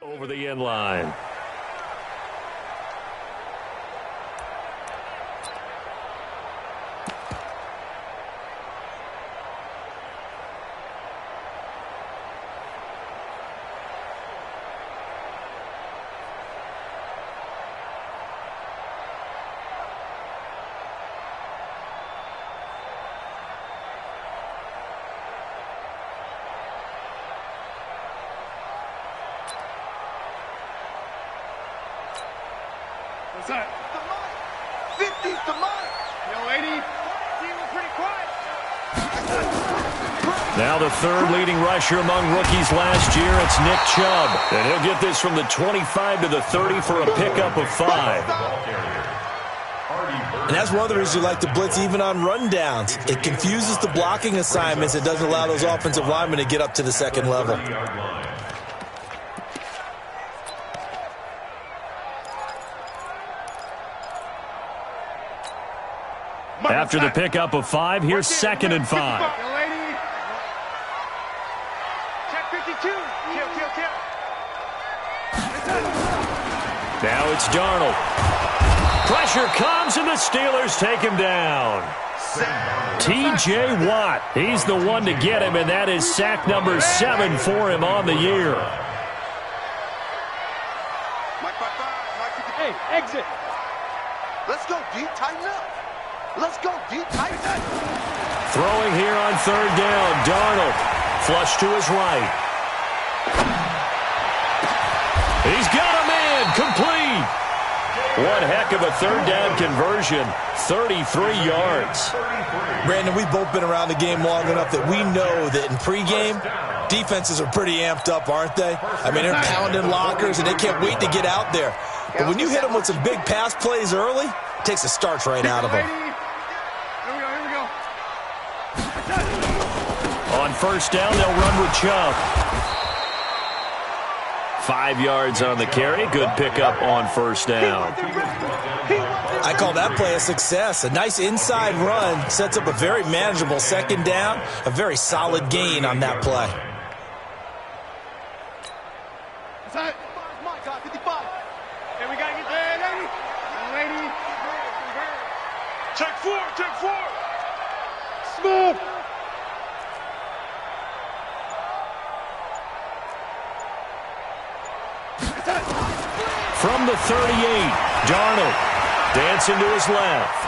Over the end line. What's that? 50's the mic. Yo, lady, you were pretty quiet. Now the third leading rusher among rookies last year, it's Nick Chubb. And he'll get this from the 25 to the 30 for a pickup of 5. And that's one of the reasons you like to blitz even on rundowns. It confuses the blocking assignments. It doesn't allow those offensive linemen to get up to the second level. After the pickup of 5, here's 2nd and 5. Check 52. Kill. Now it's Darnold. Pressure comes, and the Steelers take him down. T.J. Watt, he's the one to get him, and that is sack number 7 for him on the year. Hey, exit. Let's go, D. Tighten up. Let's go, D. Tighten up. Throwing here on 3rd down, Darnold. Flush to his right. He's got a man, complete. One heck of a 3rd down conversion, 33 yards. Brandon, we've both been around the game long enough that we know that in pregame, defenses are pretty amped up, aren't they? I mean, they're pounding lockers, and they can't wait to get out there. But when you hit them with some big pass plays early, it takes the starch right out of them. Here we go. On 1st down, they'll run with Chubb. 5 yards on the carry. Good pickup on 1st down. I call that play a success. A nice inside run sets up a very manageable 2nd down. A very solid gain on that play. What's that? My God, 55. And we got to get there, lady. Check 4. Smooth. From the 38, Darnold dancing to his left.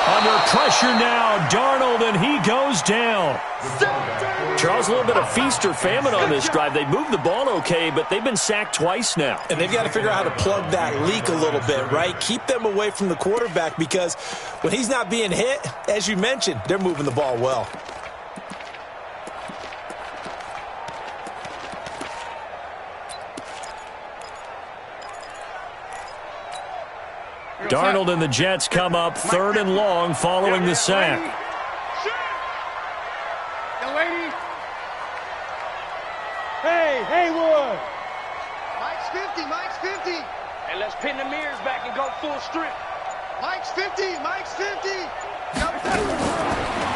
Under pressure now, Darnold, and he goes down. Charles, a little bit of feast or famine on this drive. They moved the ball okay, but they've been sacked twice now. And they've got to figure out how to plug that leak a little bit, right? Keep them away from the quarterback, because when he's not being hit, as you mentioned, they're moving the ball well. Darnold and the Jets come up 3rd and long following the sack. Hey, Haywood. Mike's 50. And let's pin the mirrors back and go full strip. Mike's 50.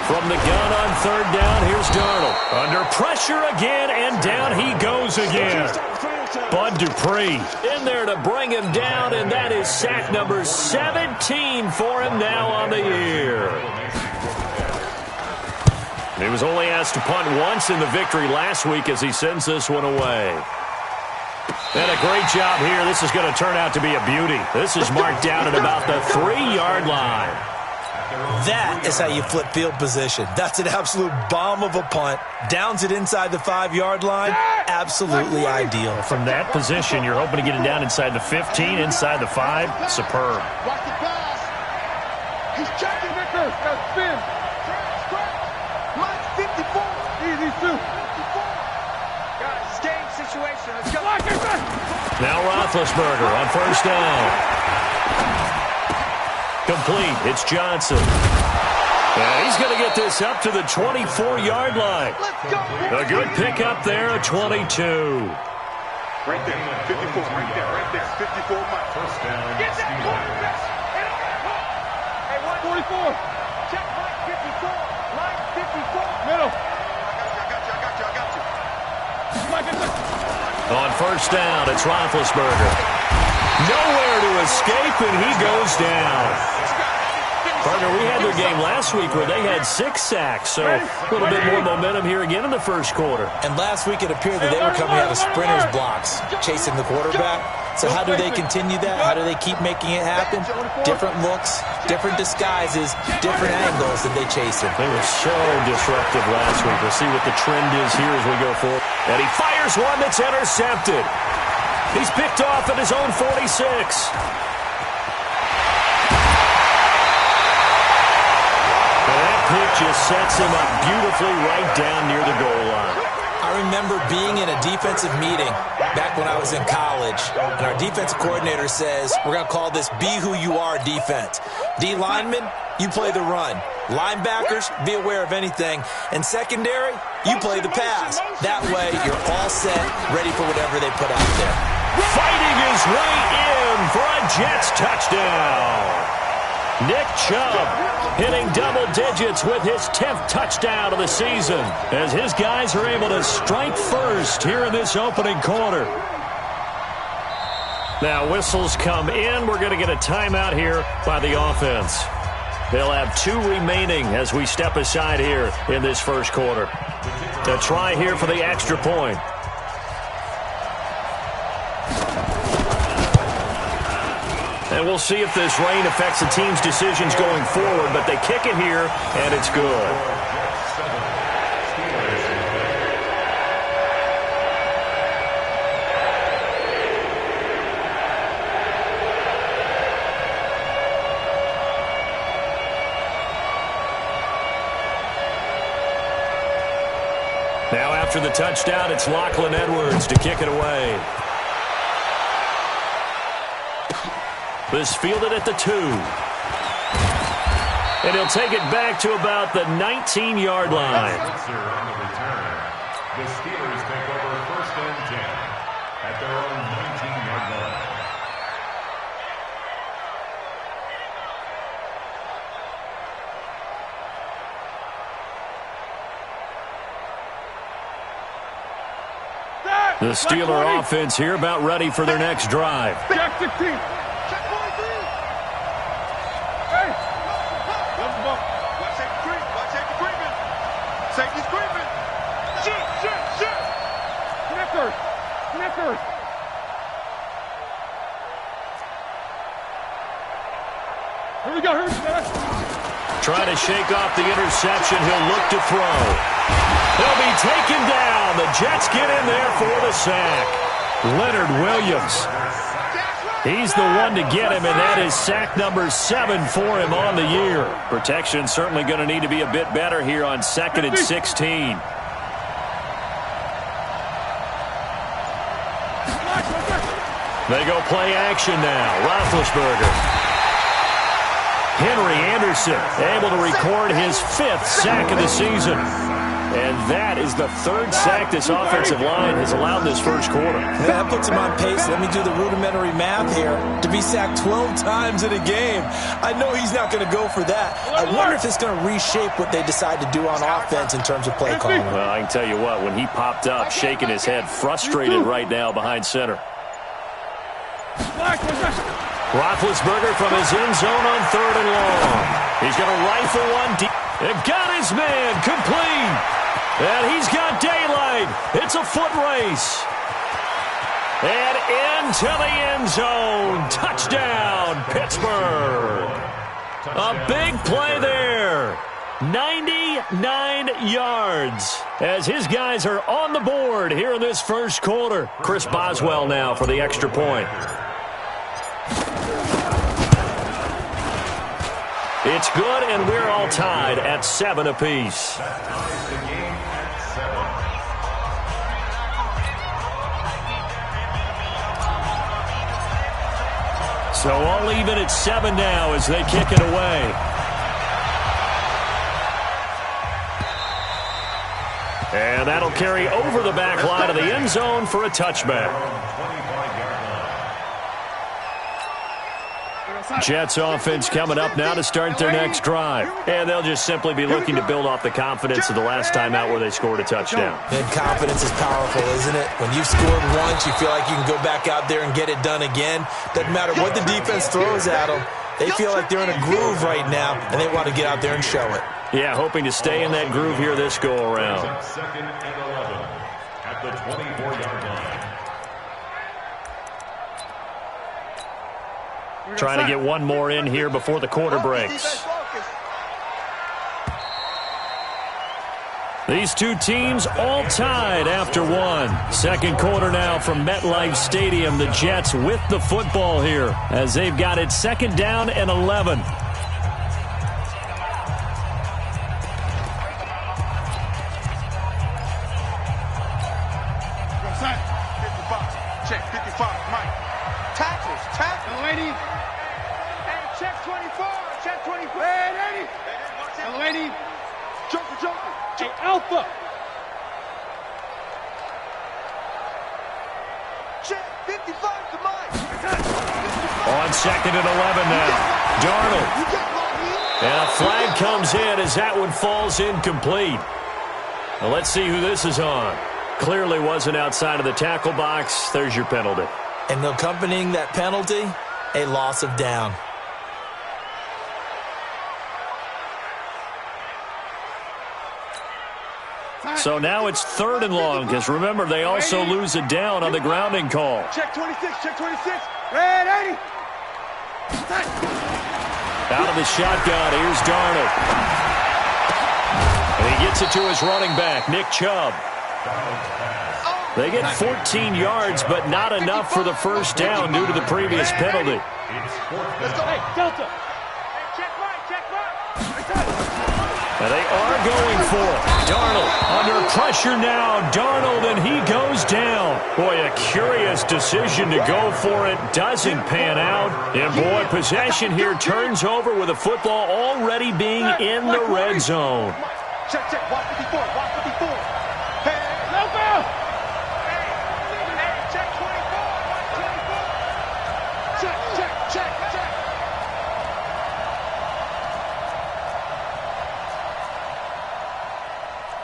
From the gun on 3rd down, here's Darnold. Under pressure again, and down he goes again. Bud Dupree in there to bring him down, and that is sack number 17 for him now on the year. He was only asked to punt once in the victory last week as he sends this one away. And a great job here. This is going to turn out to be a beauty. This is marked down at about the 3-yard line. That is how you flip field position. That's an absolute bomb of a punt. Downs it inside the 5-yard line. Absolutely ideal. From that position, you're hoping to get it down inside the 15, inside the 5. Superb. Watch the pass. He's checking, Victor. Got spin. Mike's 54. Easy, 2. Guys, it's game situation. Let's go. Now Roethlisberger on 1st down. Complete. It's Johnson. And he's going to get this up to the 24-yard line. A good pickup there at 22. Right there, 54, right there, 54, Mike. First down. Get that quarterback. Hey, 144. Check Mike 54. Mike 54. Middle. I got you. Mike, On first down, it's Roethlisberger. Nowhere to escape, and he goes down. Partner, we had their game last week where they had 6 sacks, so a little bit more momentum here again in the first quarter. And last week it appeared that they were coming out of sprinters blocks, chasing the quarterback. So how do they continue that? How do they keep making it happen? Different looks, different disguises, different angles that they chase him. They were so disruptive last week. We'll see what the trend is here as we go forward. And he fires one that's intercepted. He's picked off at his own 46. Pitch just sets him up beautifully right down near the goal line. I remember being in a defensive meeting back when I was in college, and our defensive coordinator says, we're going to call this be who you are defense. D linemen, you play the run. Linebackers, be aware of anything. And secondary, you play the pass. That way, you're all set, ready for whatever they put out there. Fighting his way in for a Jets touchdown. Nick Chubb hitting double digits with his 10th touchdown of the season as his guys are able to strike first here in this opening quarter. Now whistles come in. We're going to get a timeout here by the offense. They'll have 2 remaining as we step aside here in this first quarter. A try here for the extra point. And we'll see if this rain affects the team's decisions going forward, but they kick it here, and it's good. Now after the touchdown, it's Lachlan Edwards to kick it away. This fielded at the 2. And he'll take it back to about the 19-yard line. The Steelers take over first and 10 at their own 19-yard line. The Steeler offense here about ready for their next drive. Jack 16. Here we go, Trying to shake off the interception. He'll look to throw. He'll be taken down. The Jets get in there for the sack. Leonard Williams. He's the one to get him, and that is sack number 7 for him on the year. Protection certainly going to need to be a bit better here on 2nd and 16. They go play action now. Roethlisberger. Henry Anderson able to record his 5th sack of the season. And that is the 3rd sack this offensive line has allowed this first quarter. That puts him on pace. Let me do the rudimentary math here. To be sacked 12 times in a game. I know he's not going to go for that. I wonder if it's going to reshape what they decide to do on offense in terms of play calling. Well, I can tell you what, when he popped up, shaking his head, frustrated right now behind center. Roethlisberger from his end zone on 3rd and long. He's going to rifle one deep. It got his man complete. And he's got daylight. It's a foot race. And into the end zone. Touchdown, Pittsburgh. A big play there. 99 yards as his guys are on the board here in this first quarter. Chris Boswell now for the extra point. It's good, and we're all tied at 7 apiece. So all even at 7 now as they kick it away. And that'll carry over the back line of the end zone for a touchback. Jets offense coming up now to start their next drive. And they'll just simply be looking to build off the confidence of the last time out where they scored a touchdown. And confidence is powerful, isn't it? When you've scored once, you feel like you can go back out there and get it done again. Doesn't matter what the defense throws at them. They feel like they're in a groove right now, and they want to get out there and show it. Yeah, hoping to stay in that groove here this go-around. Second and 11 at the 24-yard line. Trying to get one more in here before the quarter breaks. These two teams all tied after one. Second quarter now from MetLife Stadium. The Jets with the football here as they've got it second down and 11. Check 55, Mike. Tackles, tackle, lady. Hey, check 24, check 24. Hey, lady. Hey, lady. Joker, Joker. Hey, Alpha. Check 55 to Mike. On second and 11 now. Darnold. And a flag comes in as that one falls incomplete. Now let's see who this is on. Clearly wasn't outside of the tackle box. There's your penalty. And accompanying that penalty, a loss of down. So now it's third and long because remember they also lose a down on the grounding call. Check 26, check 26. Red 80. Out of the shotgun, here's Darnold. And he gets it to his running back, Nick Chubb. They get 14 yards, but not enough for the first down due to the previous penalty. Hey, Delta. Check Mike, check Mike. And they are going for it. Darnold under pressure now. Darnold, and he goes down. Boy, a curious decision to go for it. Doesn't pan out. And boy, possession here turns over with the football already being in the red zone. Check, check. Watch 54, watch 54. Hey, no foul. Hey, check 24, watch 24. Check, check, check, check.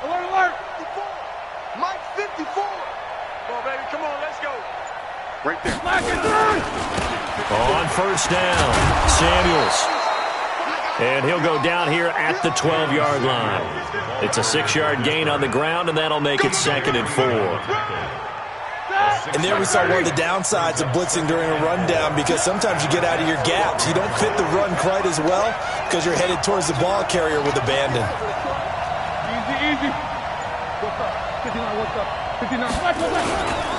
Alert, alert. 54. Mike 54. Come on, baby, come on, let's go. Right there. Lock it through. On first down, Samuels. And he'll go down here at the 12-yard line. It's a 6-yard gain on the ground, and that'll make it second and 4. And there we saw one of the downsides of blitzing during a rundown because sometimes you get out of your gaps. You don't fit the run quite as well because you're headed towards the ball carrier with abandon. Easy, easy. What's up? 59, what's up? 59, what's up?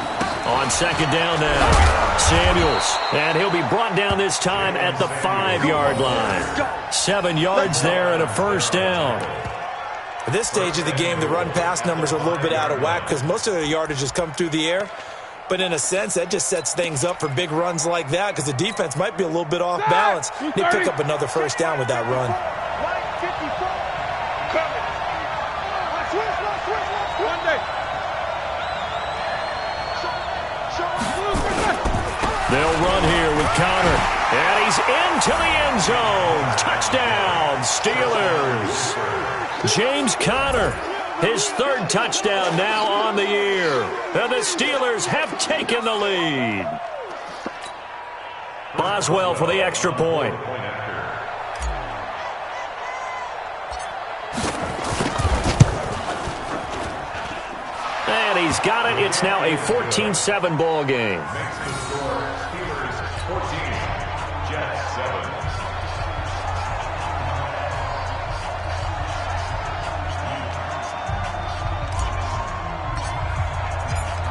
On second down now, Samuels. And he'll be brought down this time at the 5-yard line. 7 yards there and a first down. At this stage of the game, the run-pass numbers are a little bit out of whack because most of their yardage has come through the air. But in a sense, that just sets things up for big runs like that because the defense might be a little bit off balance. They pick up another first down with that run. Mike 54. Coming. Switch. One day. They'll run here with Connor. And he's into the end zone. Touchdown, Steelers. James Conner, his third touchdown now on the year. And the Steelers have taken the lead. Boswell for the extra point. And he's got it. It's now a 14-7 ball game.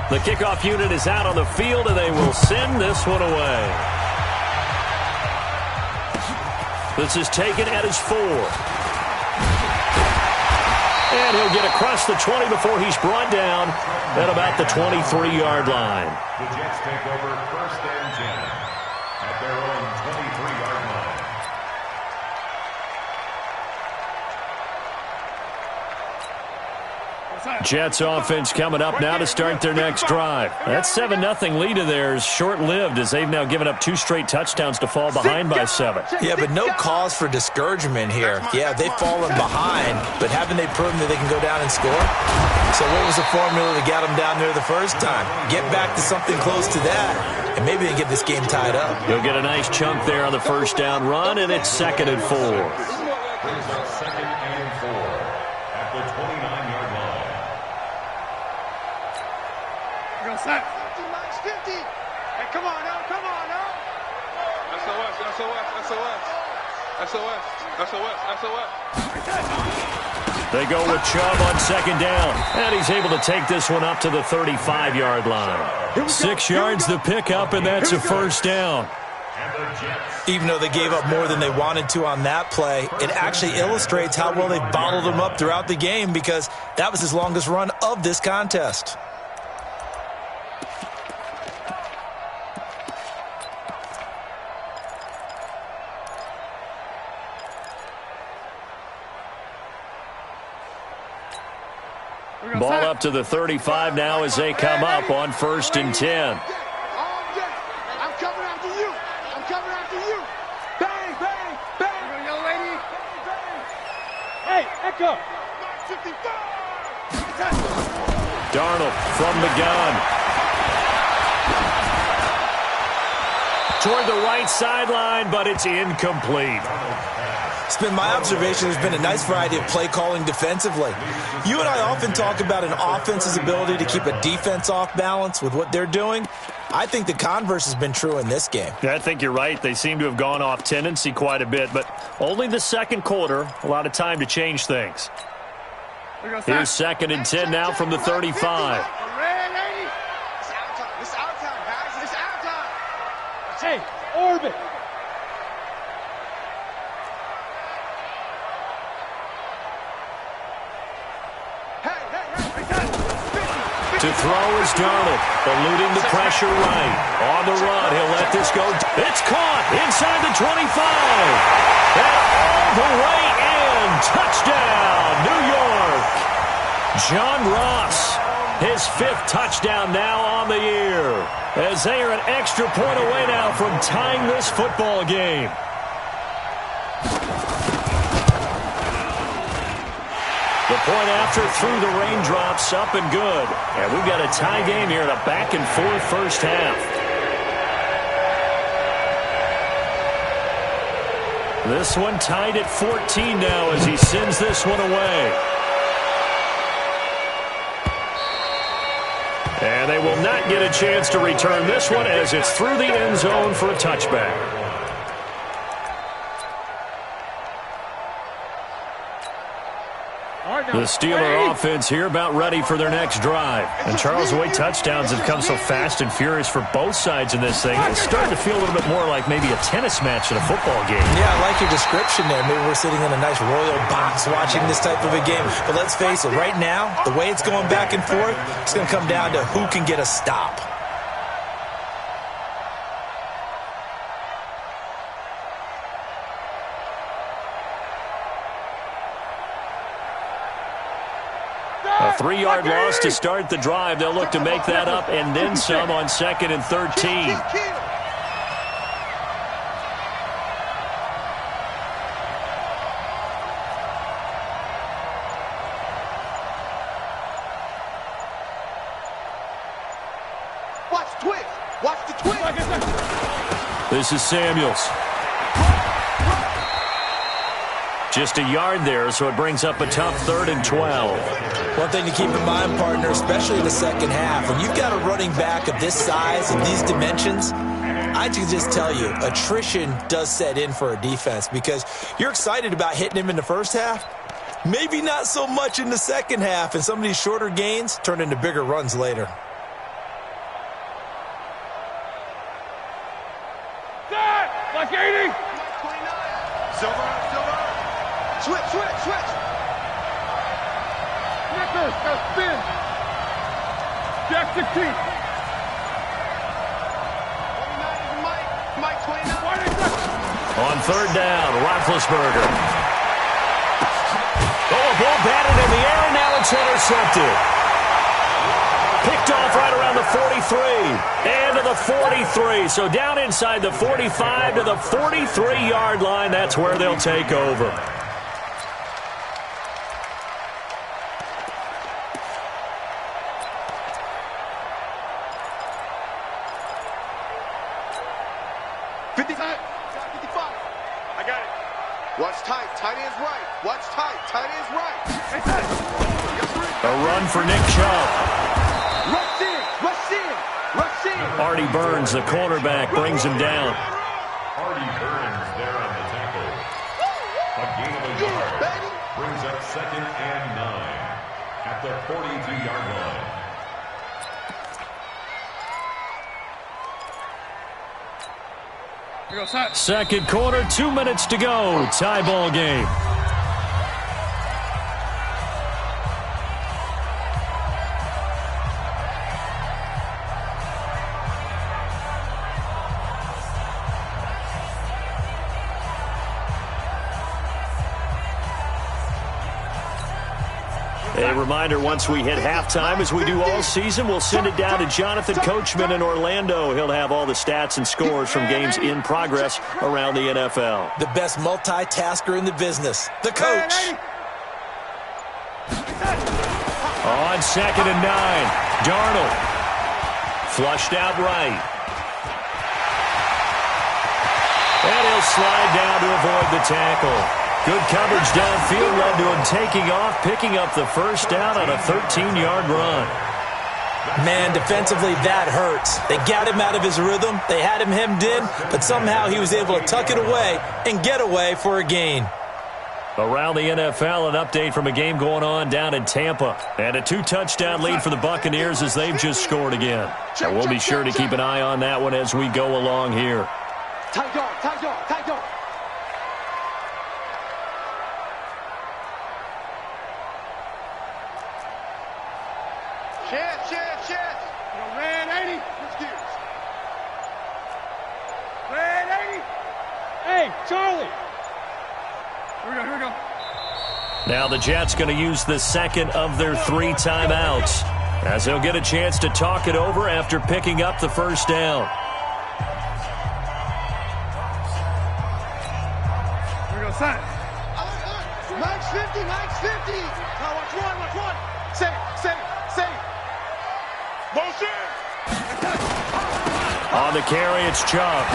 The kickoff unit is out on the field, and they will send this one away. This is taken at his 4. And he'll get across the 20 before he's brought down at about the 23-yard line. The Jets take over first and 10 at their own 23-yard line. Jets offense coming up now to start their next drive. That 7-0 lead of theirs short-lived as they've now given up 2 straight touchdowns to fall behind by 7. Yeah, but no cause for discouragement here. Yeah, they've fallen behind, but haven't they proven that they can go down and score? So what was the formula that got them down there the first time? Get back to something close to that, and maybe they get this game tied up. You'll get a nice chunk there on the first down run, and it's 2nd and 4. Brings up 2nd and 4 at the 29-yard line. Set. 50. Hey, come on now, come on now. SOS. They go with Chubb on 2nd down, and he's able to take this one up to the 35-yard line. 6 yards the pickup, and that's a first down. Even though they gave up more than they wanted to on that play, it actually illustrates how well they bottled them up throughout the game because that was his longest run of this contest. Ball up to the 35 now as they come up on 1st and 10. I'm coming after you. I'm coming after you. Bang, bang, bang. Young lady. Hey, Echo. 55. Darnold from the gun. Toward the right sideline, but it's incomplete. It's been my observation there's been a nice variety of play calling defensively. You and I often talk about an offense's ability to keep a defense off balance with what they're doing. I think the converse has been true in this game. Yeah, I think you're right. They seem to have gone off tendency quite a bit, but only the 2nd quarter, a lot of time to change things. Here's 2nd and 10 now from the 35. It's our time, guys. It's our time. Hey, orbit. To throw is Darnold, eluding the pressure right. On the run, he'll let this go. It's caught inside the 25. And all the way in. Touchdown, New York. John Ross, his 5th touchdown now on the year. As they are an extra point away now from tying this football game. The point after through the raindrops, up and good. And we've got a tie game here in a back-and-forth first half. This one tied at 14 now as he sends this one away. And they will not get a chance to return this one as it's through the end zone for a touchback. The Steeler offense here about ready for their next drive. And Charles, the way touchdowns have come so fast and furious for both sides in this thing, it's starting to feel a little bit more like maybe a tennis match in a football game. Yeah, I like your description there. Maybe we're sitting in a nice royal box watching this type of a game. But let's face it, right now, the way it's going back and forth, it's going to come down to who can get a stop. A 3-yard loss to start the drive. They'll look to make that up and then some on 2nd and 13. Watch the twist. Watch the twist. This is Samuels. Just a yard there, so it brings up a tough 3rd and 12. One thing to keep in mind, partner, especially in the second half, when you've got a running back of this size and these dimensions, I can just tell you, attrition does set in for a defense because you're excited about hitting him in the first half, maybe not so much in the second half, and some of these shorter gains turn into bigger runs later. Like 80. 29. Silver. Switch. Nickers, got spin. Jack 16. 29 is Mike 29. On 3rd down, Roethlisberger. Oh, a ball batted in the air, and now it's it's intercepted. Picked off right around the 43 and to the 43. So down inside the 45 to the 43-yard line. That's where they'll take over. Watch tight, tight end's right. Watch tight, tight end's right. A run for Nick Chubb. Rush in, rush in, rush in. Artie Burns, the cornerback, brings him down. Artie Burns there on the tackle. A gain of a yard. Brings up 2nd and 9 at the 42-yard line. Second quarter, 2 minutes to go. Tie ball game. A reminder, once we hit halftime, as we do all season, we'll send it down to Jonathan Coachman in Orlando. He'll have all the stats and scores from games in progress around the NFL. The best multitasker in the business, the coach. On 2nd and 9, Darnold. Flushed out right. And he'll slide down to avoid the tackle. Good coverage downfield led to him taking off, picking up the first down on a 13-yard run. Man, defensively, that hurts. They got him out of his rhythm. They had him hemmed in, but somehow he was able to tuck it away and get away for a gain. Around the NFL, an update from a game going on down in Tampa. And a 2-touchdown lead for the Buccaneers as they've just scored again. And we'll be sure to keep an eye on that one as we go along here. Tight dog, tight dog, tight dog. Chance. Red 80. Switch gears. Red 80. Hey, Charlie. Here we go. Now the Jets going to use the second of their 3 timeouts, as they'll get a chance to talk it over after picking up the first down. Here we go, son. Max 50. Now watch one. Safe. Motion. On the carry, it's Chubb.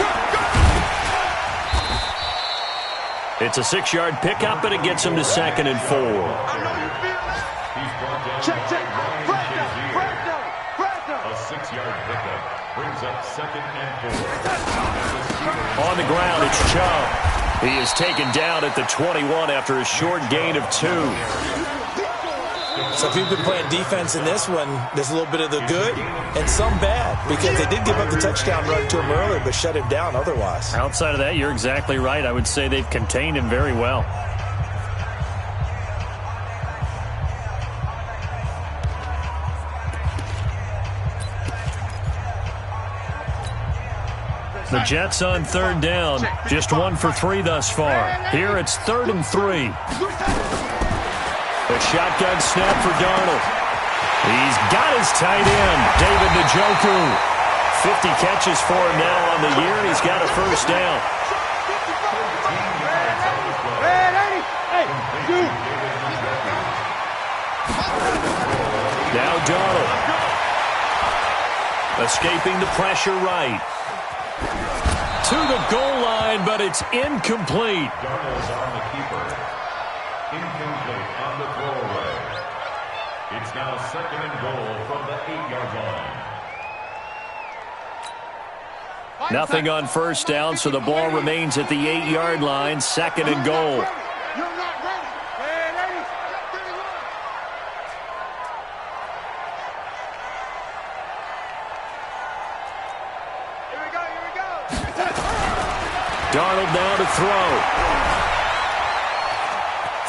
It's a 6-yard pickup, and it gets him to 2nd and 4. I know you feel that. He's brought down Check. A 6-yard pickup brings up 2nd and 4. On the ground, it's Chubb. He is taken down at the 21 after a short gain of 2. So if you've been playing defense in this one, there's a little bit of the good and some bad, because they did give up the touchdown run to him earlier, but shut him down otherwise. Outside of that, you're exactly right. I would say they've contained him very well. The Jets on 3rd down. Just 1 for 3 thus far. Here it's 3rd and 3. A shotgun snap for Darnold. He's got his tight end, David Njoku. 50 catches for him now on the year, and he's got a first down. Now Darnold. Escaping the pressure right. To the goal line, but it's incomplete. Darnold's on the keeper. Incomplete on the throwaway. It's now 2nd and goal from the 8-yard line. Nothing on first down, so the ball remains at the 8-yard line. 2nd and goal. You're not ready. Red 80. Here we go. Darnold now to throw.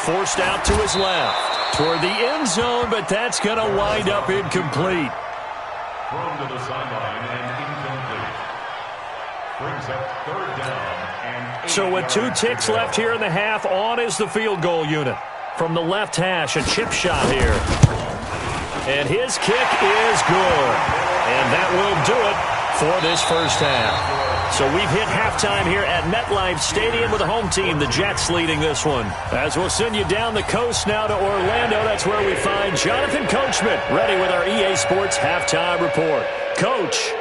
Forced out to his left. Toward the end zone, but that's going to wind up incomplete. Thrown to the sideline and incomplete. Brings up 3rd down and 8 So with 2 ticks left here in the half, on is the field goal unit. from the left hash, a chip shot here. And his kick is good. And that will do it for this first half. So we've hit halftime here at MetLife Stadium with the home team, the Jets, leading this one. As we'll send you down the coast now to Orlando, that's where we find Jonathan Coachman, ready with our EA Sports halftime report. Coach.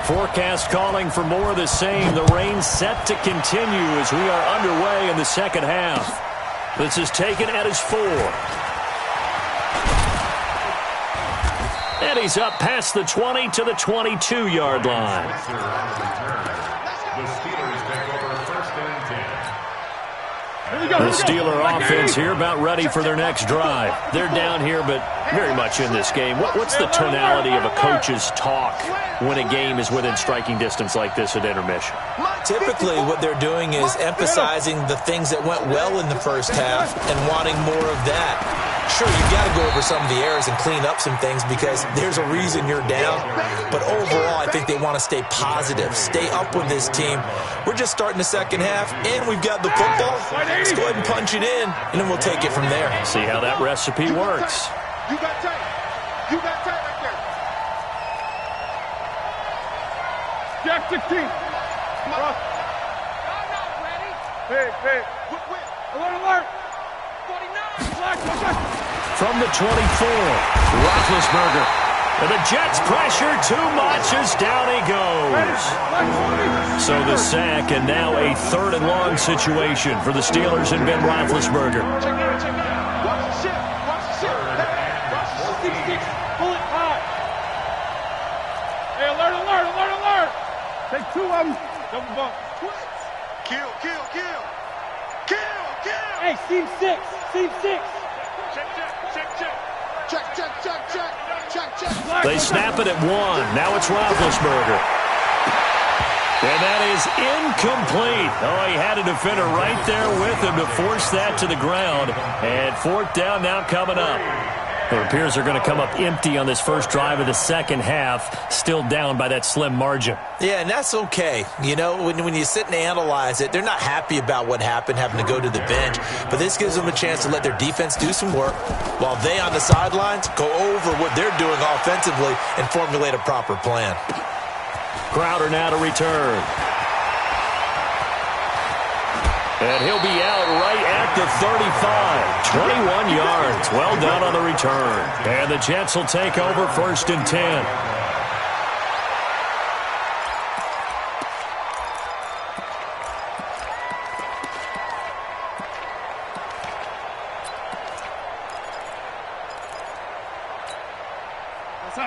Forecast calling for more of the same. The rain set to continue as we are underway in the second half. This is taken at his 4. And he's up past the 20 to the 22-yard line. The Steelers take over first and 10. The Steeler offense here about ready for their next drive. They're down here, but very much in this game. What's the tonality of a coach's talk when a game is within striking distance like this at intermission? Typically, what they're doing is emphasizing the things that went well in the first half and wanting more of that. Sure, you got to go over some of the errors and clean up some things because there's a reason you're down. But overall, I think they want to stay positive, stay up with this team. We're just starting the second half, and we've got the football. Let's go ahead and punch it in, and then we'll take it from there. See how that recipe works. You got tight. You got tight right there. Jack 16. Ross. I'm not ready. Hey. Alert, alert. 49. Black. From the 24, Roethlisberger. And the Jets pressure too much as down he goes. So the sack, and now a 3rd and long situation for the Steelers and Ben Roethlisberger. Check it out. Watch the shit. Hey, watch the 6-6. Pull it high. Hey, alert. Take 2 of them. Double bump. Kill. Hey, seam 6. Check. They snap it at 1. Now it's Roethlisberger. And that is incomplete. Oh, he had a defender right there with him to force that to the ground. And 4th down now coming up. It appears they're going to come up empty on this first drive of the second half, still down by that slim margin. Yeah, and that's okay. You know, when you sit and analyze it, they're not happy about what happened, having to go to the bench. But this gives them a chance to let their defense do some work while they on the sidelines go over what they're doing offensively and formulate a proper plan. Crowder now to return. And he'll be out right at the 35. 21 yards. Well done on the return. And the Jets will take over 1st and 10.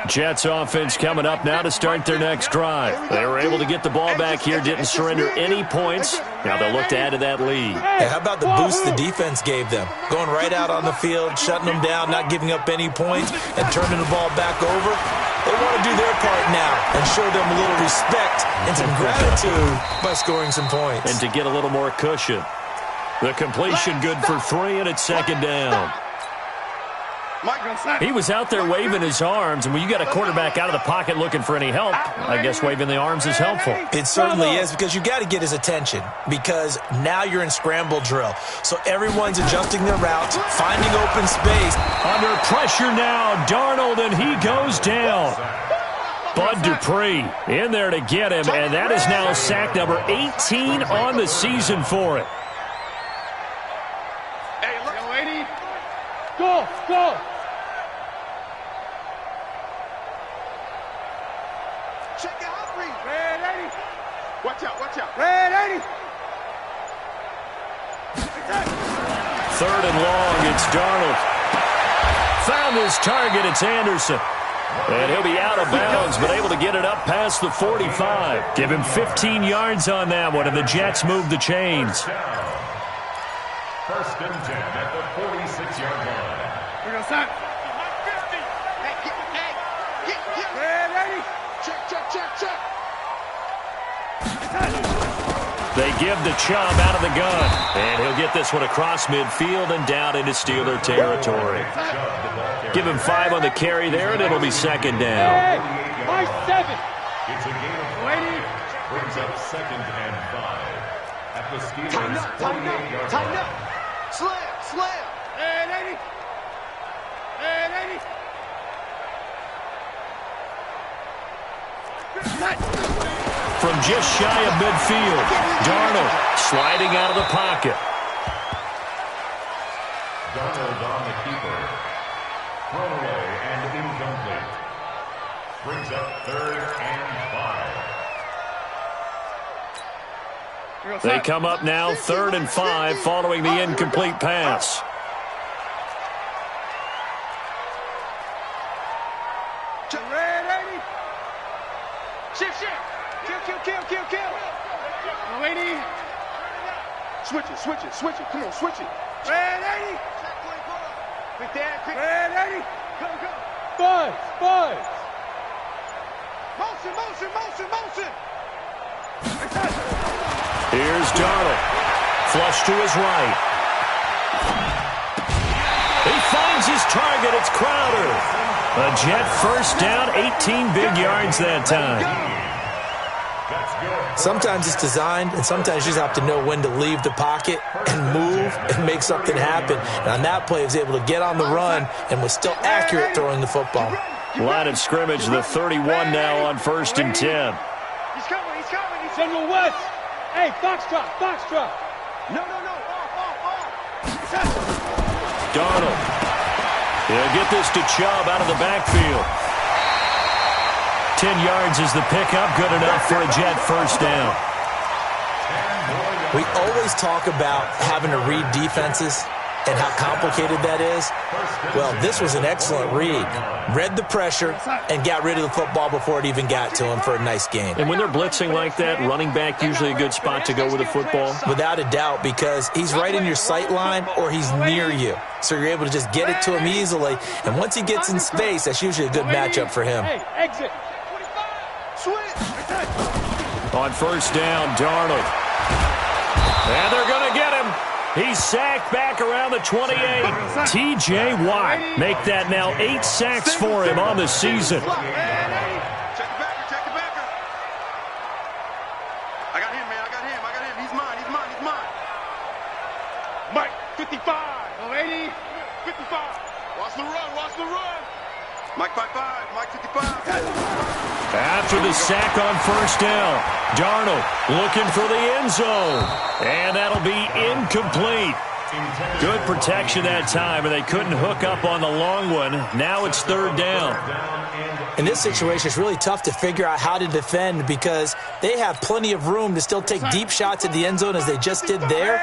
Jets offense coming up now to start their next drive. They were able to get the ball back here, didn't surrender any points. Now they'll look to add to that lead. Hey, how about the boost the defense gave them? Going right out on the field, shutting them down, not giving up any points, and turning the ball back over. They want to do their part now and show them a little respect and some gratitude by scoring some points. And to get a little more cushion. The completion good for 3, and it's 2nd down. He was out there waving his arms, and when you got a quarterback out of the pocket looking for any help, I guess waving the arms is helpful. It certainly is, because you got to get his attention, because now you're in scramble drill. So everyone's adjusting their routes, finding open space. Under pressure now, Darnold, and he goes down. Bud Dupree in there to get him, and that is now sack number 18 on the season for it. Go! Check out, Reed. Red 80. Watch out. Red 80. 3rd and long, it's Darnold. Found his target, it's Anderson. And he'll be out of bounds, but able to get it up past the 45. Give him 15 yards on that one, and the Jets move the chains. 1st and 10 at the 46-yard line. We're going to start. 50. Hey, get. Red 80. Check. They give the Chubb out of the gun. And he'll get this one across midfield and down into Steeler territory. Give him 5 on the carry there, and it'll be second down. By 7. It's a gain of 5. Brings up second and 5. At the Steelers' 48-yard Tighten line. up. Slam. And 80. And 80. From just shy of midfield, Darnold sliding out of the pocket. Darnold on the keeper. Thrown away and incomplete. Brings up third and 5. They come up now 3rd and 5 following the incomplete pass. Shift. Kill. 80. Switch it. Come on, switch it. Red 80. Quick, Dad, quick. Red 80. Go. Buzz. Motion. Here's Darnold. Flush to his right. He finds his target. It's Crowder. A Jet first down, 18 big yards that time. Sometimes it's designed, and sometimes you just have to know when to leave the pocket and move and make something happen. And on that play, he was able to get on the run and was still accurate throwing the football. Line of scrimmage, the 31 now on 1st and 10. He's coming. General West. Hey, Foxtrot. No. Off. Darnold. He'll get this to Chubb out of the backfield. 10 yards is the pickup, good enough for a Jet first down. We always talk about having to read defenses and how complicated that is. Well, this was an excellent read. Read the pressure and got rid of the football before it even got to him for a nice gain. And when they're blitzing like that, running back usually a good spot to go with the football? Without a doubt, because he's right in your sight line or he's near you. So you're able to just get it to him easily. And once he gets in space, that's usually a good matchup for him. Hey, exit. On first down, Darnold. And they're going to get him. He's sacked back around the 28. T.J. Watt make that now 8 sacks for him on the season. Check the backer. I got him, man. He's mine. Mike, 55. 80. 55. Watch the run. Mike 55. Mike 55. After the sack on first down, Darnold looking for the end zone. And that'll be incomplete. Good protection that time, and they couldn't hook up on the long one. Now it's 3rd down. In this situation, it's really tough to figure out how to defend because they have plenty of room to still take deep shots at the end zone as they just did there.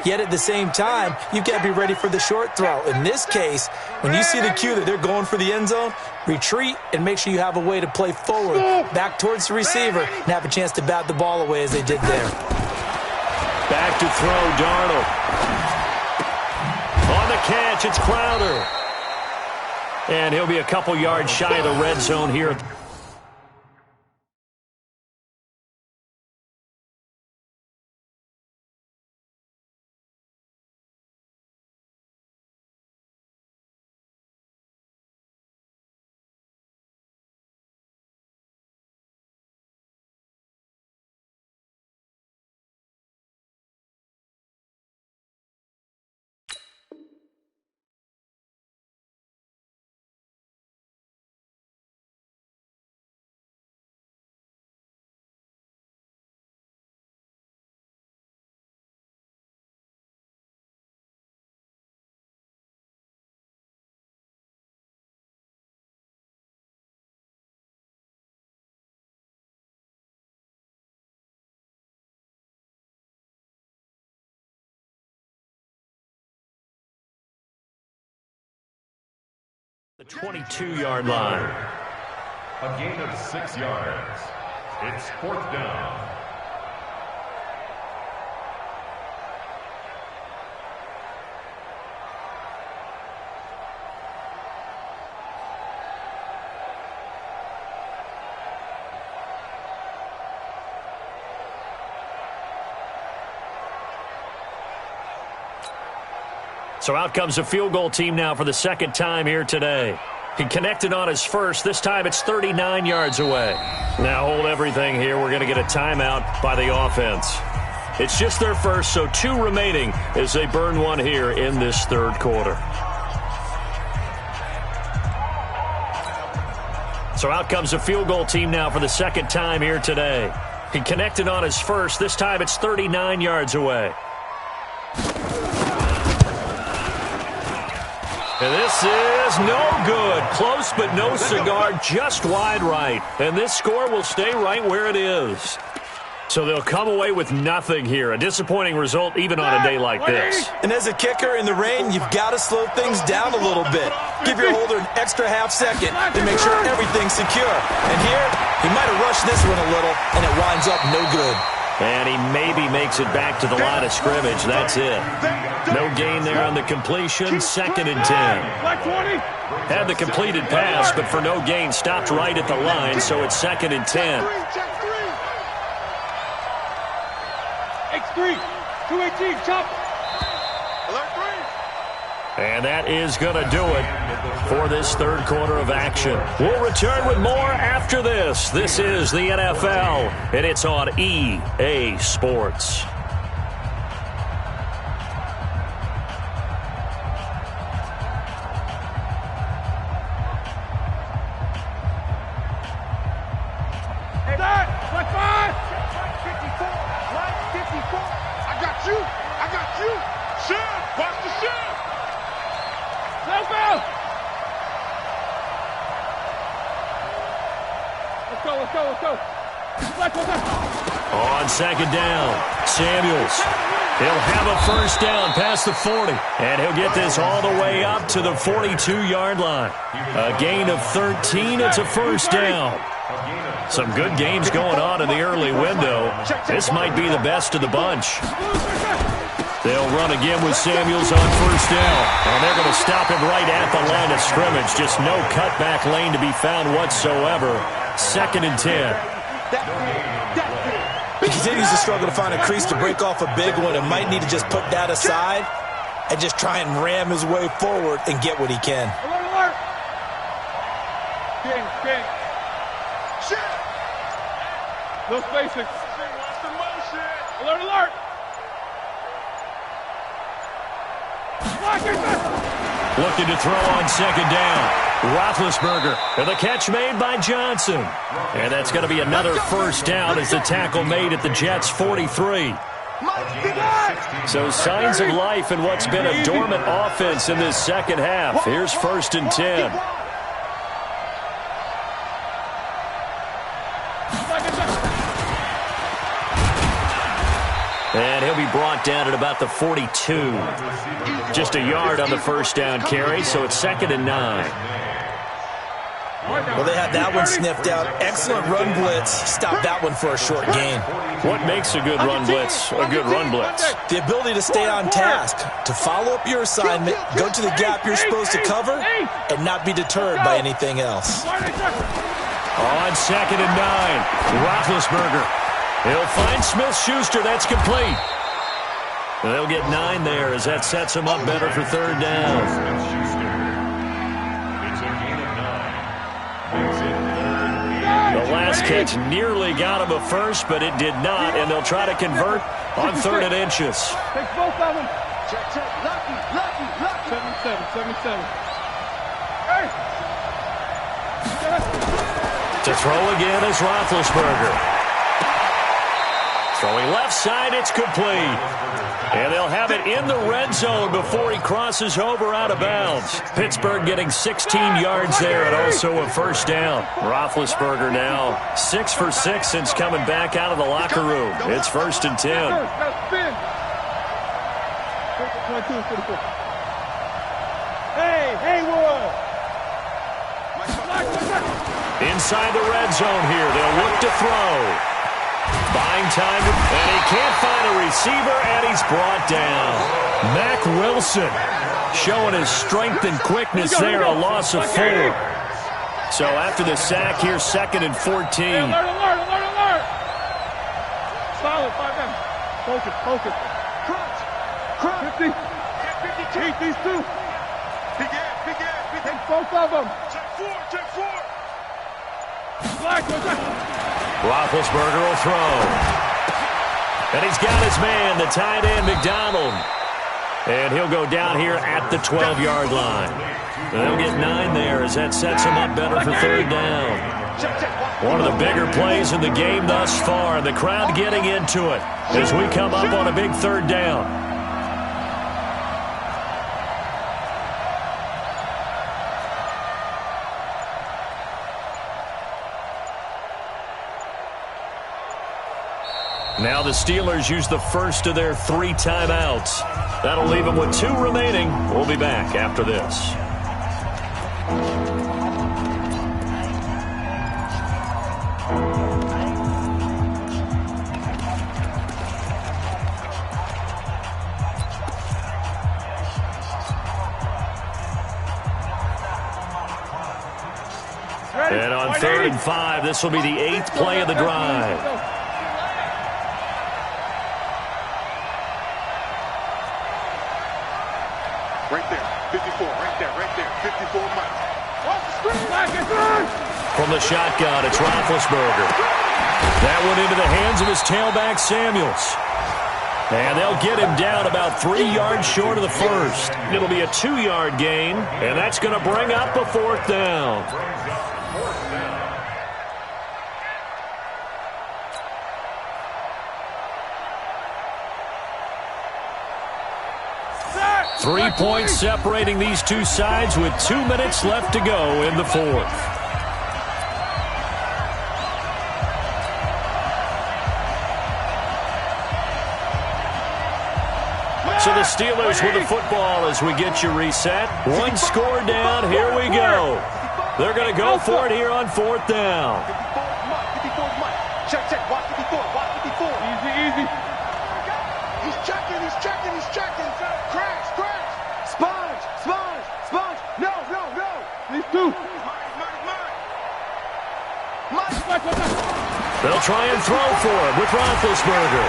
Yet at the same time, you've got to be ready for the short throw. In this case, when you see the cue that they're going for the end zone, retreat and make sure you have a way to play forward, back towards the receiver, and have a chance to bat the ball away as they did there. Back to throw, Darnold. On the catch, it's Crowder. And he'll be a couple yards shy of the red zone here. The 22-yard line. A gain of 6 yards. It's 4th down. So out comes a field goal team now for the second time here today. He connected on his first. This time it's 39 yards away. Now hold everything here. We're going to get a timeout by the offense. It's just their first, so 2 remaining as they burn one here in this third quarter. So out comes a field goal team now for the second time here today. He connected on his first. This time it's 39 yards away. And this is no good. Close, but no cigar, just wide right. And this score will stay right where it is. So they'll come away with nothing here. A disappointing result even on a day like this. And as a kicker in the rain, you've got to slow things down a little bit. Give your holder an extra half second to make sure everything's secure. And here, he might have rushed this one a little, and it winds up no good. And he maybe makes it back to the line of scrimmage. That's it. No gain there on the completion. 2nd and 10. Had the completed pass, but for no gain, stopped right at the line, so it's 2nd and 10. X3, 218, chop. Alert 3. And that is going to do it for this third quarter of action. We'll return with more after this. This is the NFL, and it's on EA Sports. On 2nd down, Samuels. He'll have a first down past the 40. And he'll get this all the way up to the 42-yard line. A gain of 13. It's a first down. Some good games going on in the early window. This might be the best of the bunch. They'll run again with Samuels on first down. And they're going to stop him right at the line of scrimmage. Just no cutback lane to be found whatsoever. 2nd and 10. He continues to struggle to find a crease to break off a big one and might need to just put that aside and just try and ram his way forward and get what he can. Alert, alert. King. No spacing. Alert, alert. Looking to throw on 2nd down. Roethlisberger, and the catch made by Johnson. And that's going to be another first down as the tackle made at the Jets' 43. So signs of life in what's been a dormant offense in this second half. Here's 1st and 10. And he'll be brought down at about the 42. Just a yard on the first down carry, so it's 2nd and 9. Well, they had that one sniffed out. Excellent run blitz. Stopped that one for a short gain. What makes a good run blitz a good run blitz? The ability to stay on task, to follow up your assignment, go to the gap you're supposed to cover, and not be deterred by anything else. On 2nd and 9, Roethlisberger. He'll find Smith-Schuster. That's complete. They'll get 9 there as that sets him up better for 3rd down. The last catch nearly got him a first, but it did not, and they'll try to convert on 3rd and inches. Take both of them. Check. Lucky. 77. Hey. To throw again is Roethlisberger. Throwing left side, it's complete. And they'll have it in the red zone before he crosses over out of bounds. Pittsburgh getting 16 yards there and also a first down. Roethlisberger now 6 for 6 since coming back out of the locker room. It's 1st and 10. Haywood. Inside the red zone here. They'll look to throw. Buying time, and he can't find a receiver, and he's brought down. Mack Wilson showing his strength and quickness there, a loss of 4. So after the sack, here's 2nd and 14. Alert. Solid, 5 down. Focus. Crunch. 50. Beat these two. Big ass. Take both of them. Check four. Roethlisberger will throw. And he's got his man, the tight end, McDonald. And he'll go down here at the 12-yard line. And they'll get 9 there as that sets him up better for third down. One of the bigger plays in the game thus far, and the crowd getting into it as we come up on a big third down. Now the Steelers use the first of their 3 timeouts. That'll leave them with 2 remaining. We'll be back after this. And on 3rd and 5, this will be the 8th play of the drive. Right there, 54, right there, 54 miles. From the shotgun, it's Roethlisberger. That one into the hands of his tailback, Samuels. And they'll get him down about 3 yards short of the first. It'll be a 2-yard gain, and that's going to bring up a 4th down. 3 points separating these two sides with 2 minutes left to go in the 4th. So the Steelers with the football as we get you reset. 1 score down. Here we go. They're going to go for it here on 4th down. 54 miles. Check. Watch 54. Easy. He's checking. Crash. Sponge. No. These two. They'll try and throw for him with Roethlisberger.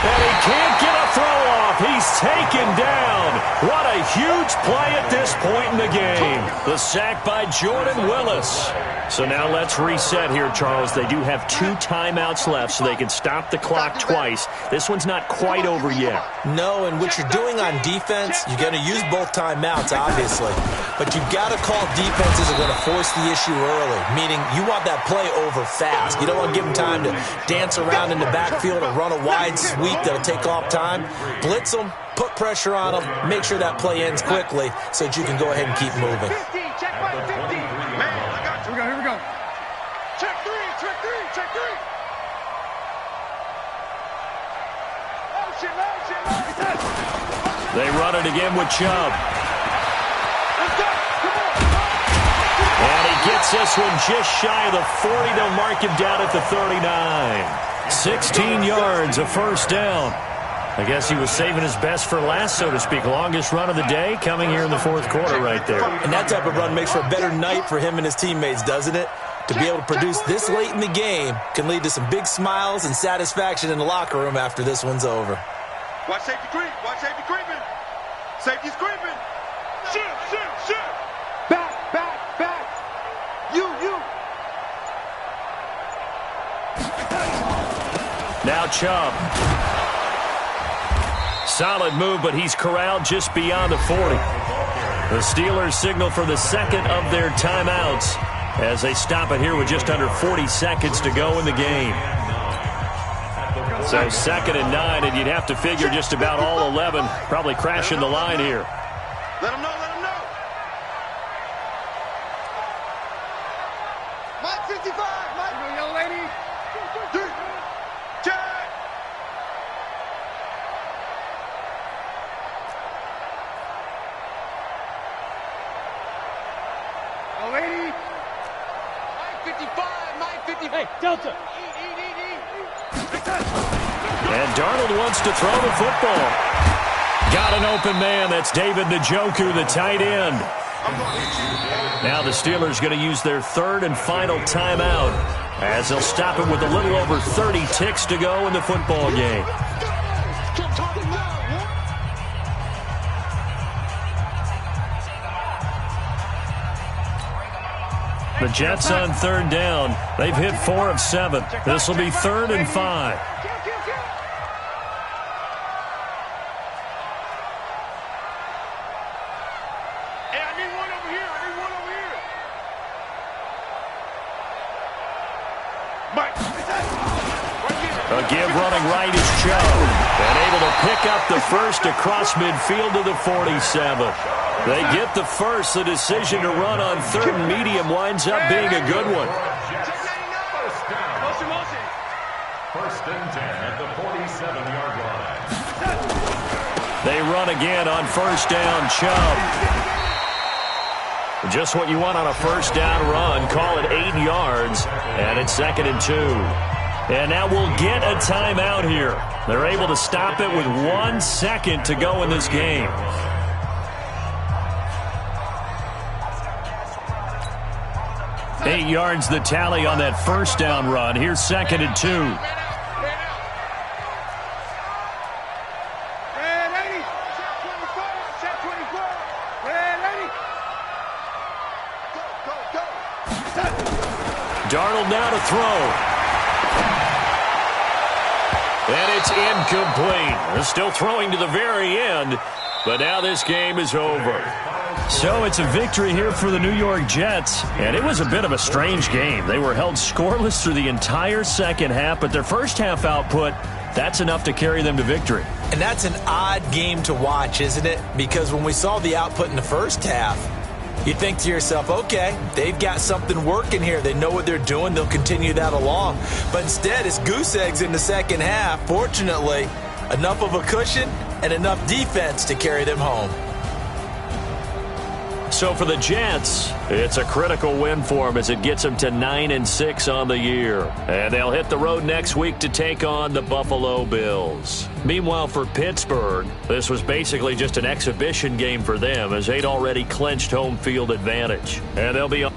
And he can't get a throw off. He's taken down. What a huge play at this point in the game. The sack by Jordan Willis. So now let's reset here, Charles. They do have 2 timeouts left, so they can stop the clock twice. This one's not quite over yet. No, and what you're doing on defense, you're going to use both timeouts, obviously. But you've got to call defenses are going to force the issue early, meaning you want that play over fast. You don't want to give them time to dance around in the backfield or run a wide sweep that'll take off time. Blitz them, put pressure on them, make sure that play ends quickly so that you can go ahead and keep moving. Check by 50. Man, I got you. Here we go. Check three. They run it again with Chubb. And he gets this one just shy of the 40. They'll mark him down at the 39. 16 yards, a first down. I guess he was saving his best for last, so to speak. Longest run of the day coming here in the 4th quarter right there. And that type of run makes for a better night for him and his teammates, doesn't it? To be able to produce this late in the game can lead to some big smiles and satisfaction in the locker room after this one's over. Watch safety creep. Safety's creeping. Shoot. Back. You. Now Chubb. Solid move, but he's corralled just beyond the 40. The Steelers signal for the second of their timeouts as they stop it here with just under 40 seconds to go in the game. So 2nd and 9, and you'd have to figure just about all 11 probably crashing the line here. Let him know. Mike 55, Mike. Young lady. Check. Young lady. Mike 55, Mike 55. Hey, Delta. And Darnold wants to throw the football. Got an open man. That's David Njoku, the tight end. Now the Steelers going to use their 3rd and final timeout as they'll stop it with a little over 30 ticks to go in the football game. The Jets on third down. They've hit 4 of 7. This will be 3rd and 5. A give running right is Chubb. And able to pick up the first across midfield to the 47. They get the first. The decision to run on 3rd and medium winds up being a good one. First and 10 at the 47-yard line. They run again on 1st down. Chubb. Just what you want on a 1st down run. Call it 8 yards. And it's 2nd and 2. And now we'll get a timeout here. They're able to stop it with 1 second to go in this game. Eight yards the tally on that 1st down run. Here's 2nd and 2. Darnold now to throw. And it's incomplete. They're still throwing to the very end, but now this game is over. So it's a victory here for the New York Jets, and it was a bit of a strange game. They were held scoreless through the entire second half, but their first half output, that's enough to carry them to victory. And that's an odd game to watch, isn't it? Because when we saw the output in the first half, you think to yourself, okay, they've got something working here. They know what they're doing. They'll continue that along. But instead, it's goose eggs in the second half. Fortunately, enough of a cushion and enough defense to carry them home. So for the Jets, it's a critical win for them as it gets them to 9-6 on the year. And they'll hit the road next week to take on the Buffalo Bills. Meanwhile, for Pittsburgh, this was basically just an exhibition game for them as they'd already clinched home field advantage. And they'll be on